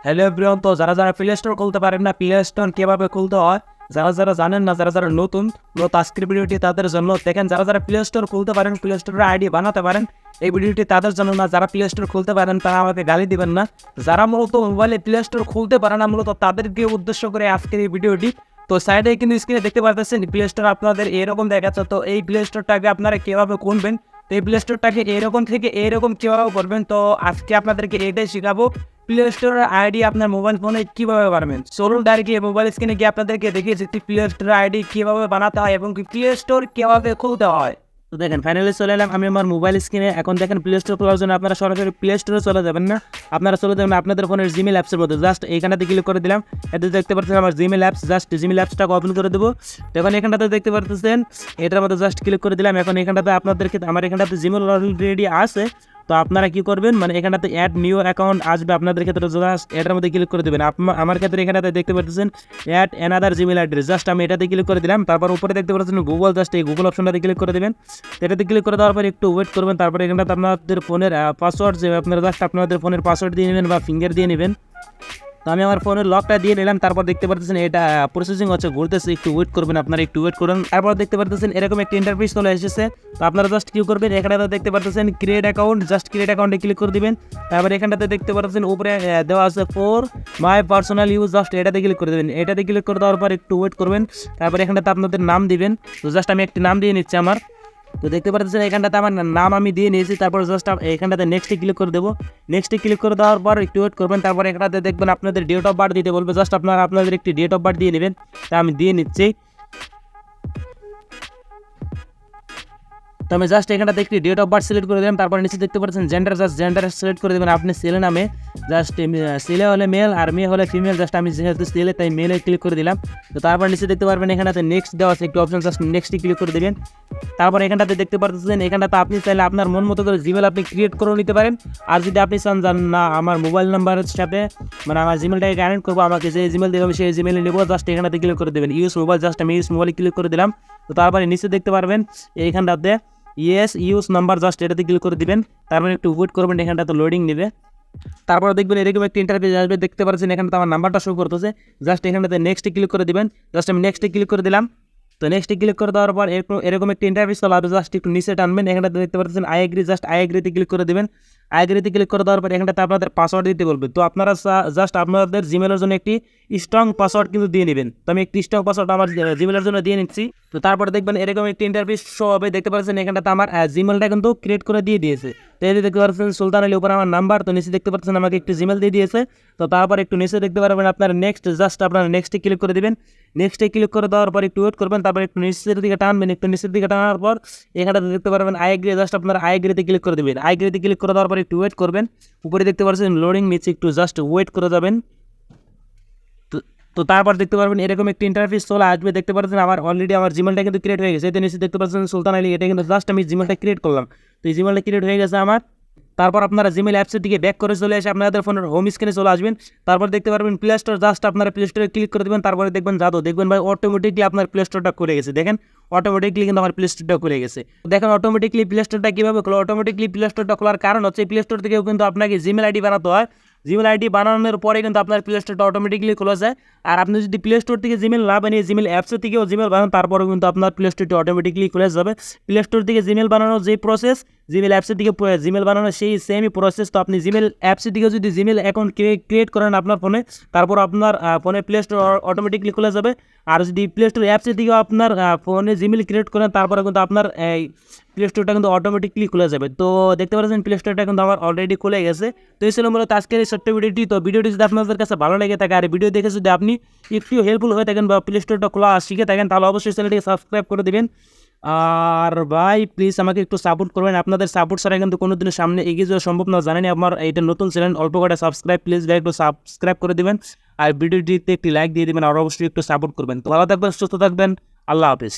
Hello everyone, তো যারা play store খুলতে পারেন না, প্লে স্টোর কীভাবে খুলতে হয়, যারা জানেন না, যারা নতুন আজকের ভিডিওটি তাদের জন্য। দেখেন, যারা প্লে স্টোর খুলতে পারেন, প্লে স্টোরের আইডি বানাতে পারেন, এই ভিডিওটি তাদের জন্য না। যারা প্লে স্টোর খুলতে পারেন তারা আমাকে গালি দিবেন না। যারা মূলত মোবাইলে প্লে স্টোর খুলতে পারে না, মূলত তাদেরকে উদ্দেশ্য করে আজকের এই ভিডিওটি। তো সাইডে কিন্তু স্ক্রিনে দেখতে পাচ্ছেন প্লে স্টোর আপনাদের এরকম দেখাচ্ছে। তো এই প্লে স্টোরটাকে আপনারা কীভাবে খুলবেন, তো এই প্লে স্টোরটাকে এরকম থেকে এরকম কীভাবে করবেন, তো আজকে আপনাদেরকে এটাই শেখাবো। প্লে স্টোরের আইডি আপনার মোবাইল ফোনে কীভাবে বানাবেন, চলুন ডাইরেক্ট গিয়ে মোবাইল স্ক্রিনে গিয়ে আপনাদেরকে দেখিয়েছি প্লে স্টোরের আইডি কীভাবে বানাতে হয় এবং প্লে স্টোর কীভাবে খুলতে হয়। তো দেখেন, ফাইনালি চলে এলাম আমি আমার মোবাইল স্ক্রিনে। এখন দেখেন, প্লে স্টোর খোলার জন্য আপনারা সরাসরি প্লে স্টোরে চলে যাবেন না, আপনারা চলে যাবেন আপনাদের ফোনের জিমেল অ্যাপসের মধ্যে। জাস্ট এইখানটাতে ক্লিক করে দিলাম, এতে দেখতে পাচ্ছেন আমার জিমেল অ্যাপস। জাস্ট জিমেল অ্যাপসটাকে ওপেন করে দেবো। এখন এখানটাতে দেখতে পাচ্ছেন এটার মধ্যে জাস্ট ক্লিক করে দিলাম। এখন এখানটাতে আপনাদেরকে আমার এখানটাতে জিমেল অলরেডি আছে। তো আপনারা কী করবেন, মানে এখানটাতে অ্যাড নিউ অ্যাকাউন্ট আসবে, আপনাদের ক্ষেত্রে জাস্ট এটার মধ্যে ক্লিক করে দেবেন। আমার ক্ষেত্রে এখানটাতে দেখতে পাচ্ছেন add another Gmail address, just আমি এটাতে ক্লিক করে দিলাম। তারপর উপরে দেখতে পাচ্ছেন গুগল, জাস্ট এই গুগল অপশনটাতে ক্লিক করে দেবেন। এটাতে ক্লিক করে দেওয়ার পর একটু ওয়েট করবেন। তারপরে এখানটাতে আপনাদের ফোনের পাসওয়ার্ড যে আপনারা জাস্ট আপনাদের ফোনের পাসওয়ার্ড দিয়ে নেবেন বা ফিঙ্গার দিয়ে নেবেন। তো আমি আমার ফোনের লকটা দিয়ে নিলাম। তারপর দেখতে পাচ্ছেন এটা প্রসেসিং হচ্ছে, ঘুরতেছে, একটু ওয়েট করবেন, আপনারা একটু ওয়েট করুন। তারপর দেখতে পাচ্ছেন এরকম একটা ইন্টারফেস চলে এসেছে। তো আপনারা জাস্ট কি করবেন, এখানে দেখতে পাচ্ছেন ক্রিয়েট অ্যাকাউন্ট, জাস্ট ক্রিয়েট অ্যাকাউন্টে ক্লিক করে দিবেন। তারপর এখানটাতে দেখতে পাচ্ছেন উপরে দেওয়া আছে for my personal use, just এটাতে ক্লিক করে দেবেন। এটাতে ক্লিক করে দেওয়ার পর একটু ওয়েট করবেন। তারপর এখানটাতে আপনাদের নাম দিবেন। তো জাস্ট আমি একটি নাম দিয়ে নিচ্ছি আমার। তো দেখতে পাচ্ছেন এখানটাতে আমার নাম আমি দিয়ে নিয়েছি। তারপর জাস্ট এখানটাতে নেক্সটে ক্লিক করে দেবো। নেক্সটে ক্লিক করে দেওয়ার পর একটু ওয়েট করবেন। তারপর এখানটাতে দেখবেন আপনাদের ডেট অফ বার্থ দিতে বলবে, জাস্ট আপনাদের একটি ডেট অফ বার্থ দিয়ে নেবেন। তা আমি দিয়ে নিচ্ছি। তো আমি জাস্ট এখানটাতে একটি ডেট অফ বার্থ সিলেক্ট করে দিলাম। তারপর নিচে দেখতে পাচ্ছেন জেন্ডার, জাস্ট জেন্ডার সিলেক্ট করে দেবেন আপনি ছেলে নামে। জাস্ট ছেলে হলে মেল আর মেয়ে হলে ফিমেল, জাস্ট আমি যেহেতু ছেলে তাই মেলে ক্লিক করে দিলাম। তো তারপর নিচে দেখতে পারবেন এখানটাতে নেক্সট দেওয়া আছে একটি অপশন, জাস্ট নেক্সটে ক্লিক করে দেবেন। তারপর এখানটাতে দেখতে পাচ্ছেন এখানটাতে আপনি চাইলে আপনার মন মতো করে জিমেল আপনি ক্রিয়েট করে নিতে পারেন। আর যদি আপনি চান না আমার মোবাইল নাম্বারের সাথে মানে আমার জিমেলটাকে কানেক্ট করবো, আমাকে যে জিমেল দেবে আমি সেই জিমেলে নেবো, জাস্ট এখানটাতে ক্লিক করে দেবেন ইউজ মোবাইল, জাস্ট আমি ইউজ মোবাইলে ক্লিক করে দিলাম। তো তারপরে নিচে দেখতে পারবেন এইখানটাতে ইয়েস ইউজ নাম্বার, জাস্ট এটাতে ক্লিক করে দিবেন। তারপরে একটু ওয়েট করবেন, এখানটাতে লোডিং নেবে। তারপরে দেখবেন এরকম একটা ইন্টারফেস আসবে, দেখতে পাচ্ছেন এখানটাতে আমার নাম্বারটা শো করতেছে। জাস্ট এখানটাতে নেক্সটে ক্লিক করে দিবেন। জাস্ট আমি নেক্সটে ক্লিক করে দিলাম। তো নেক্সটে ক্লিক করে দেওয়ার পর এরকম একটা ইন্টারফেস চলে আসবে, জাস্ট একটু নিচে টানবেন। এখানটাতে দেখতে পাচ্ছেন আই এগ্রি, জাস্ট আই এগ্রিতে ক্লিক করে দেবেন। আই এগ্রিতে ক্লিক করে দেওয়ার পর এখানটাতে আপনাদের পাসওয়ার্ড দিতে বলবে। তো আপনারা জাস্ট আপনাদের জিমেলের জন্য একটি স্ট্রং পাসওয়ার্ড কিন্তু দিয়ে নেবেন। তো আমি একটি স্ট্রং পাসওয়ার্ড আমার জিমেলের জন্য দিয়ে নিচ্ছি। তো তারপরে দেখবেন এরকম একটি ইন্টারফেস শো হবে, দেখতে পাচ্ছেন এখানটাতে আমার জিমেলটা কিন্তু ক্রিয়েট করে দিয়ে দিয়েছে। তো এই দেখতে পাচ্ছেন সুলতান আলী উপরে আমার নাম্বার। তো নিচে দেখতে পাচ্ছেন আমাকে একটি জিমেল দিয়ে দিয়েছে। তো তারপর একটু নিচে দেখতে পারবেন আপনার নেক্সট, জাস্ট আপনারা নেক্সটে ক্লিক করে দেবেন। নেক্সটে ক্লিক করে দেওয়ার পর একটু ওয়েট করবেন। তারপর একটু নিচের দিকে টানবেন, একটু নিচের দিকে টানার পর এখানটাতে দেখতে পারবেন আই এগ্রি, জাস্ট আপনারা আই এগ্রিতে ক্লিক করে দেবেন। আই এগ্রিতে ক্লিক করে দেওয়ার পর একটু ওয়েট করবেন। উপরে দেখতে পাচ্ছেন লোডিং নিচে, একটু জাস্ট ওয়েট করে যাবেন। তো তারপর দেখতে পারবেন এরকম একটি ইন্টারফেস চলে আসবে, দেখতে পাচ্ছেন আমার অলরেডি আমার জিমেলটা কিন্তু ক্রিয়েট হয়ে গেছে। এতে নিচে দেখতে পাচ্ছেন সুলতান আলী, এটা কিন্তু জাস্ট আমি জিমেলটা ক্রিয়েট করলাম। তো এই জিমেলটা ক্রিয়েট হয়ে গেছে আমার। তারপর আপনারা জিমেল অ্যাপসের দিকে ব্যাক করে চলে এসে আপনাদের ফোনের হোম স্ক্রিনে চলে আসবেন। তারপর দেখতে পারবেন প্লে স্টোর, জাস্ট আপনারা প্লে স্টোরে ক্লিক করে দেবেন। তারপরে দেখবেন দেখবেন ভাই অটোমেটিকলি আপনার প্লে স্টোরটা করে গেছে। দেখেন অটোমেটিকলি কিন্তু আমার প্লে স্টোরটা খুলে গেছে। দেখেন অটোমেটিকলি প্লে স্টোরটা কীভাবে খোলো, অটোমেটিকলি প্লে স্টোরটা খোলার কারণ হচ্ছে প্লে স্টোর থেকেও কিন্তু আপনাকে জিমেল আইডি বানাতে হয়। জিমেল আইডি বানানোর পরে কিন্তু আপনার প্লে স্টোরটা অটোমেটিকলি খোলা যায়। আর আপনি যদি প্লে স্টোর থেকে জিমেল না বানিয়ে জিমেল অ্যাপসের থেকেও জিমেল বানান, তারপরেও কিন্তু আপনার প্লে স্টোরটি অটোমেটিকলি খুলে যাবে। প্লে স্টোর থেকে জিমেল বানানোর যে প্রসেস, জিমেল অ্যাপসের দিকে জিমেল বানানোর সেই সেমই প্রসেস। তো আপনি জিমেল অ্যাপসের দিকে যদি জিমেল অ্যাকাউন্ট ক্রিয়েট করেন আপনার ফোনে, তারপর আপনার ফোনে প্লে স্টোর অটোমেটিকলি খুলে যাবে। আর যদি প্লে স্টোর অ্যাপসের দিকেও আপনার ফোনে জিমেল ক্রিয়েট করেন, তারপরে কিন্তু আপনার এই প্লে স্টোরটা কিন্তু অটোমেটিকলি খুলে যাবে। তো দেখতে পাচ্ছেন প্লে স্টোরটা কিন্তু আমার অলরেডি খুলে গেছে। তো এই ছিল মূলত আজকের এই ছোট্ট ভিডিওটি। তো ভিডিওটি যদি আপনাদের কাছে ভালো লেগে থাকে আর ভিডিও দেখে যদি আপনি একটু হেল্পফুল হয়ে থাকেন বা প্লে স্টোরটা খোলা শিখে থাকেন, তাহলে অবশ্যই চ্যানেলটিকে সাবস্ক্রাইব করে দেবেন। আর ভাই প্লিজ আমাকে একটু সাপোর্ট করবেন, আপনাদের সাপোর্ট ছাড়া কিন্তু কোনো দিনের সামনে এগিয়ে যাওয়া সম্ভব না। জানেন আমার এটা নতুন চ্যানেল, অল্প কটা সাবস্ক্রাইব, প্লিজ ভাই একটু সাবস্ক্রাইব করে দেবেন আর ভিডিওটিতে একটি লাইক দিয়ে দেবেন আর অবশ্যই একটু সাপোর্ট করবেন। তো ভালো থাকবেন, সুস্থ থাকবেন, আল্লাহ হাফিজ।